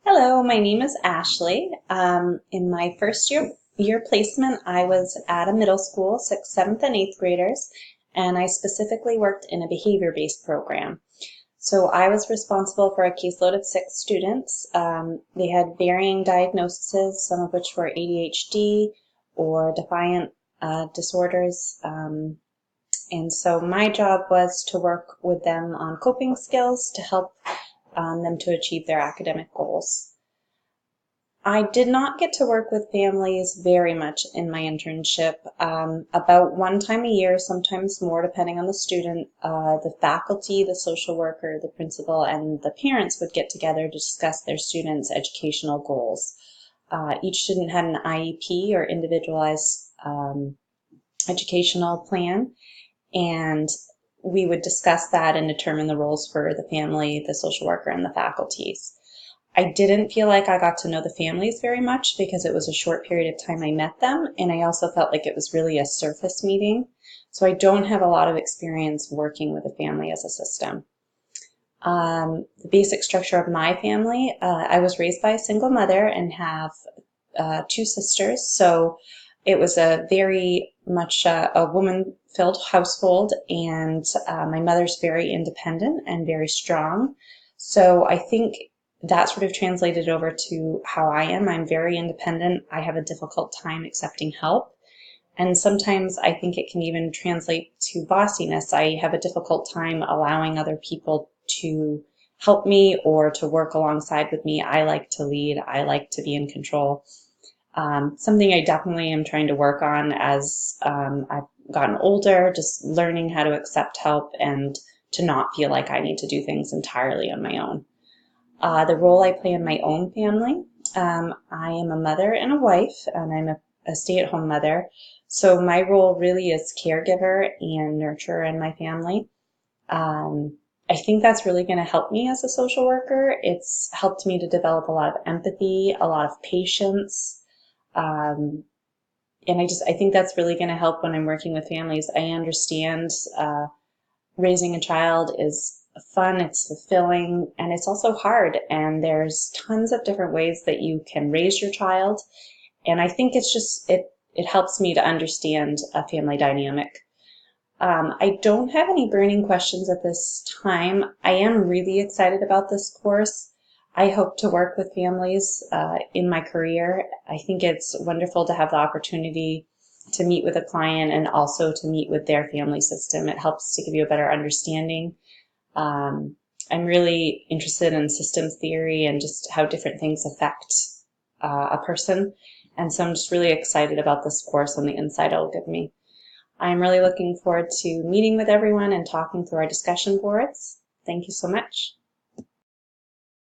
Hello, my name is Ashley. In my first year placement, I was at a middle school, 6th, 7th, and 8th graders, and I specifically worked in a behavior-based program. So I was responsible for a caseload of 6 students. They had varying diagnoses, some of which were ADHD or defiant disorders. And so my job was to work with them on coping skills to help them to achieve their academic goals. I did not get to work with families very much in my internship. About one time a year, sometimes more depending on the student, the faculty, the social worker, the principal, and the parents would get together to discuss their students' educational goals. Each student had an IEP or individualized educational plan, and we would discuss that and determine the roles for the family, the social worker, and the faculties. I didn't feel like I got to know the families very much because it was a short period of time I met them, and I also felt like it was really a surface meeting. So I don't have a lot of experience working with a family as a system. The basic structure of my family, I was raised by a single mother and have 2 sisters, so it was a very much a woman-filled household, and my mother's very independent and very strong. So I think that sort of translated over to how I am. I'm very independent. I have a difficult time accepting help. And sometimes I think it can even translate to bossiness. I have a difficult time allowing other people to help me or to work alongside with me. I like to lead. I like to be in control. Something I definitely am trying to work on as I've gotten older, just learning how to accept help and to not feel like I need to do things entirely on my own. The role I play in my own family, I am a mother and a wife, and I'm a stay-at-home mother. So my role really is caregiver and nurturer in my family. I think that's really going to help me as a social worker. It's helped me to develop a lot of empathy, a lot of patience. Um, and I think that's really going to help when I'm working with families. I understand raising a child is fun, it's fulfilling, and it's also hard. And there's tons of different ways that you can raise your child. And I think it helps me to understand a family dynamic. I don't have any burning questions at this time. I am really excited about this course. I hope to work with families in my career. I think it's wonderful to have the opportunity to meet with a client and also to meet with their family system. It helps to give you a better understanding. I'm really interested in systems theory and just how different things affect a person. And so I'm just really excited about this course and the insight it'll give me. I'm really looking forward to meeting with everyone and talking through our discussion boards. Thank you so much.